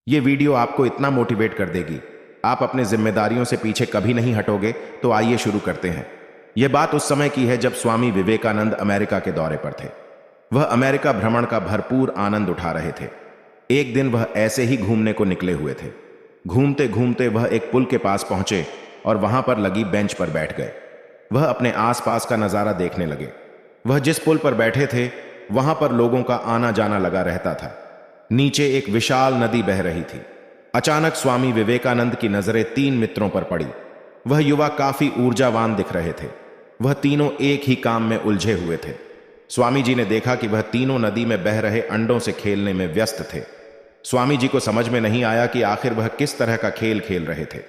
ये वीडियो आपको इतना मोटिवेट कर देगी, आप अपने जिम्मेदारियों से पीछे कभी नहीं हटोगे। तो आइए शुरू करते हैं। यह बात उस समय की है जब स्वामी विवेकानंद अमेरिका के दौरे पर थे। वह अमेरिका भ्रमण का भरपूर आनंद उठा रहे थे। एक दिन वह ऐसे ही घूमने को निकले हुए थे। घूमते घूमते वह एक पुल के पास पहुंचे और वहां पर लगी बेंच पर बैठ गए। वह अपने आसपास का नजारा देखने लगे। वह जिस पुल पर बैठे थे वहां पर लोगों का आना जाना लगा रहता था। नीचे एक विशाल नदी बह रही थी। अचानक स्वामी विवेकानंद की नजरें तीन मित्रों पर पड़ी। वह युवा काफी ऊर्जावान दिख रहे थे। वह तीनों एक ही काम में उलझे हुए थे। स्वामी जी ने देखा कि वह तीनों नदी में बह रहे अंडों से खेलने में व्यस्त थे। स्वामी जी को समझ में नहीं आया कि आखिर वह किस तरह का खेल खेल रहे थे।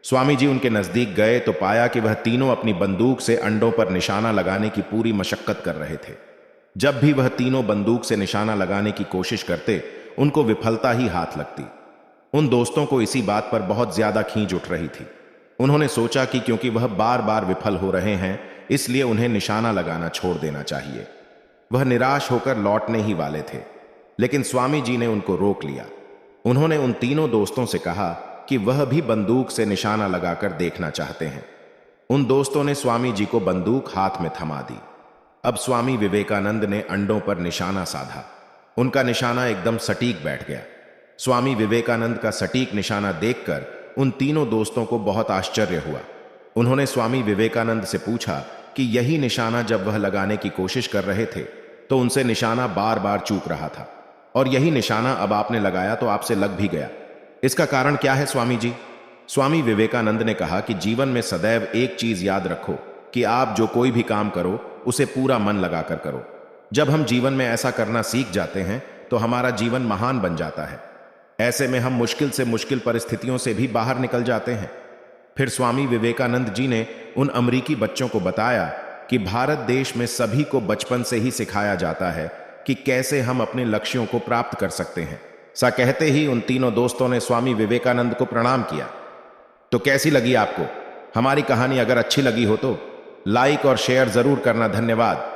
स्वामी जी उनके नजदीक गए तो पाया कि वह तीनों अपनी बंदूक से अंडों पर निशाना लगाने की पूरी मशक्कत कर रहे थे। जब भी वह तीनों बंदूक से निशाना लगाने की कोशिश करते, उनको विफलता ही हाथ लगती। उन दोस्तों को इसी बात पर बहुत ज्यादा खींच उठ रही थी। उन्होंने सोचा कि क्योंकि वह बार बार विफल हो रहे हैं, इसलिए उन्हें निशाना लगाना छोड़ देना चाहिए। वह निराश होकर लौटने ही वाले थे, लेकिन स्वामी जी ने उनको रोक लिया। उन्होंने उन तीनों दोस्तों से कहा कि वह भी बंदूक से निशाना लगाकर देखना चाहते हैं। उन दोस्तों ने स्वामी जी को बंदूक हाथ में थमा दी। अब स्वामी विवेकानंद ने अंडों पर निशाना साधा। उनका निशाना एकदम सटीक बैठ गया। स्वामी विवेकानंद का सटीक निशाना देखकर उन तीनों दोस्तों को बहुत आश्चर्य हुआ। उन्होंने स्वामी विवेकानंद से पूछा कि यही निशाना जब वह लगाने की कोशिश कर रहे थे तो उनसे निशाना बार बार चूक रहा था, और यही निशाना अब आपने लगाया तो आपसे लग भी गया। इसका कारण क्या है स्वामी जी? स्वामी विवेकानंद ने कहा कि जीवन में सदैव एक चीज याद रखो कि आप जो कोई भी काम करो उसे पूरा मन लगाकर करो। जब हम जीवन में ऐसा करना सीख जाते हैं तो हमारा जीवन महान बन जाता है। ऐसे में हम मुश्किल से मुश्किल परिस्थितियों से भी बाहर निकल जाते हैं। फिर स्वामी विवेकानंद जी ने उन अमरीकी बच्चों को बताया कि भारत देश में सभी को बचपन से ही सिखाया जाता है कि कैसे हम अपने लक्ष्यों को प्राप्त कर सकते हैं। सा कहते ही उन तीनों दोस्तों ने स्वामी विवेकानंद को प्रणाम किया। तो कैसी लगी आपको हमारी कहानी? अगर अच्छी लगी हो तो लाइक और शेयर जरूर करना। धन्यवाद।